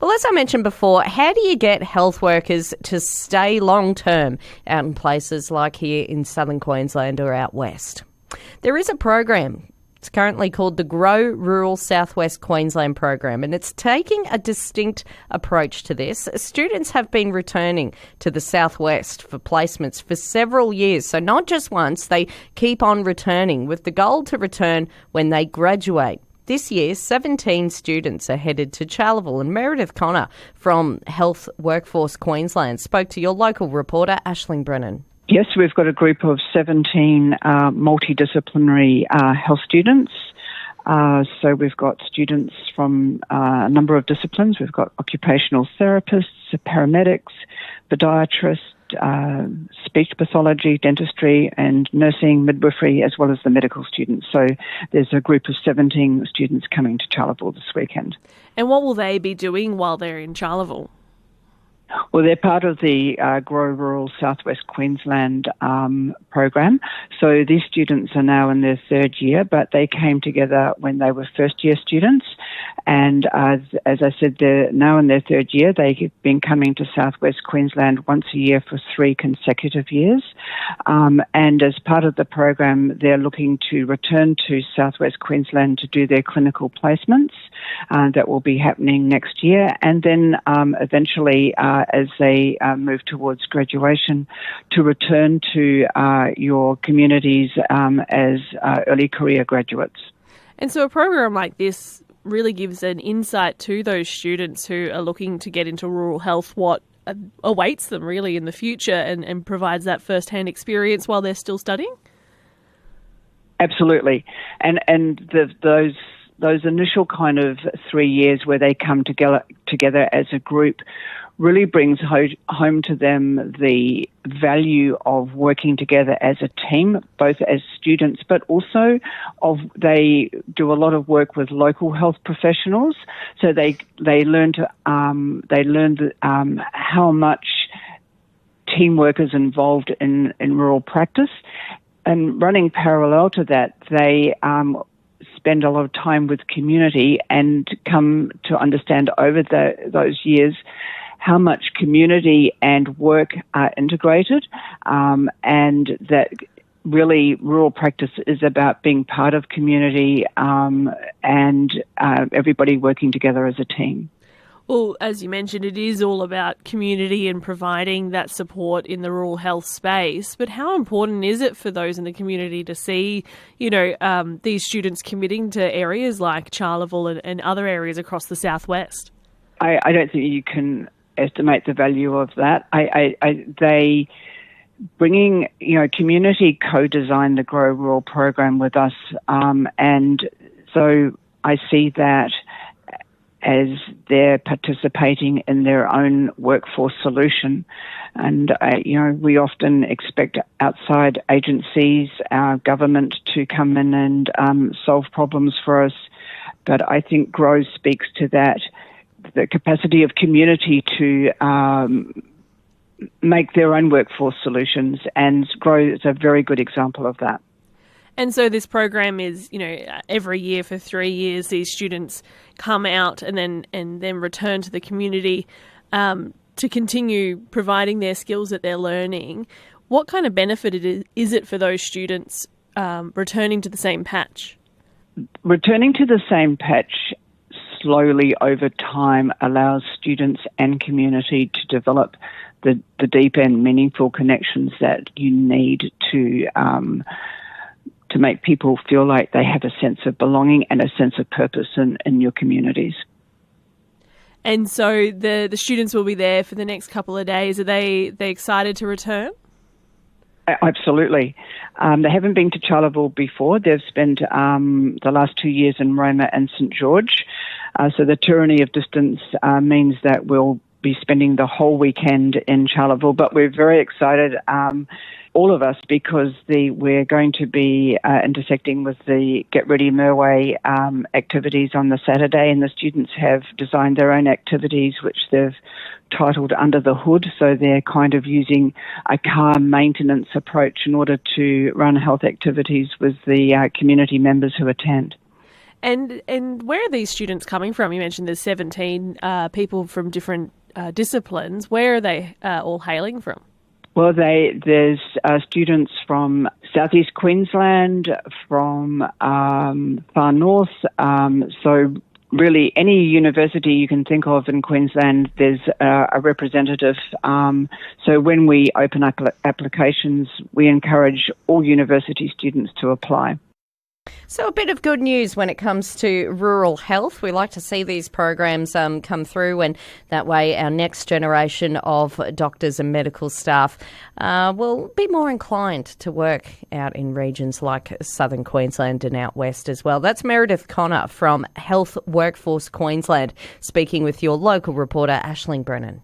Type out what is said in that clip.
Well, as I mentioned before, how do you get health workers to stay long-term out in places like here in southern Queensland or out west? There is a program. It's currently called the Grow Rural Southwest Queensland program, and it's taking a distinct approach to this. Students have been returning to the southwest for placements for several years, so not just once, they keep on returning with the goal to return when they graduate. This year, 17 students are headed to Charleville, and Meredith Connor from Health Workforce Queensland spoke to your local reporter, Aisling Brennan. Yes, we've got a group of 17 multidisciplinary health students. So we've got students from a number of disciplines. We've got occupational therapists, paramedics, podiatrists, speech pathology, dentistry and nursing, midwifery, as well as the medical students. So there's a group of 17 students coming to Charleville this weekend. And what will they be doing while they're in Charleville? Well, they're part of the Grow Rural Southwest Queensland program. So these students are now in their third year, but they came together when they were first-year students. And as I said, they're now in their third year. They've been coming to Southwest Queensland once a year for 3 consecutive years. And as part of the program, they're looking to return to Southwest Queensland to do their clinical placements. That will be happening next year. And then eventually, as they move towards graduation, to return to your communities as early career graduates. And so a program like this really gives an insight to those students who are looking to get into rural health, what awaits them really in the future, and provides that first-hand experience while they're still studying? Absolutely. And those initial kind of 3 years where they come together as a group really brings home to them the value of working together as a team, both as students, but also they do a lot of work with local health professionals. So they learn how much teamwork is involved in rural practice, and running parallel to that, they spend a lot of time with community and come to understand over those years how much community and work are integrated, and that really rural practice is about being part of community and everybody working together as a team. Well, as you mentioned, it is all about community and providing that support in the rural health space. But how important is it for those in the community to see, these students committing to areas like Charleville and other areas across the southwest? I don't think you can estimate the value of that. They bringing, community co-designed the Grow Rural program with us, and so I see that as they're participating in their own workforce solution. And, we often expect outside agencies, our government, to come in and solve problems for us. But I think Grow speaks to that, the capacity of community to make their own workforce solutions, and Grow is a very good example of that. And so this program is, every year for 3 years, these students come out and then return to the community to continue providing their skills that they're learning. What kind of benefit is it for those students returning to the same patch? Returning to the same patch slowly over time allows students and community to develop the deep and meaningful connections that you need to make people feel like they have a sense of belonging and a sense of purpose in your communities. And so the students will be there for the next couple of days. Are they excited to return? Absolutely. They haven't been to Charleville before. They've spent the last 2 years in Roma and St George. So the tyranny of distance means that we'll be spending the whole weekend in Charleville, but we're very excited, all of us, because we're going to be intersecting with the Get Ready Merway activities on the Saturday, and the students have designed their own activities which they've titled Under the Hood, so they're kind of using a car maintenance approach in order to run health activities with the community members who attend. And where are these students coming from? You mentioned there's 17 people from different disciplines. Where are they all hailing from? Well, there's students from southeast Queensland, from far north. So really, any university you can think of in Queensland, there's a representative. So when we open up applications, we encourage all university students to apply. So a bit of good news when it comes to rural health. We like to see these programs come through, and that way our next generation of doctors and medical staff will be more inclined to work out in regions like southern Queensland and out west as well. That's Meredith Connor from Health Workforce Queensland speaking with your local reporter Aisling Brennan.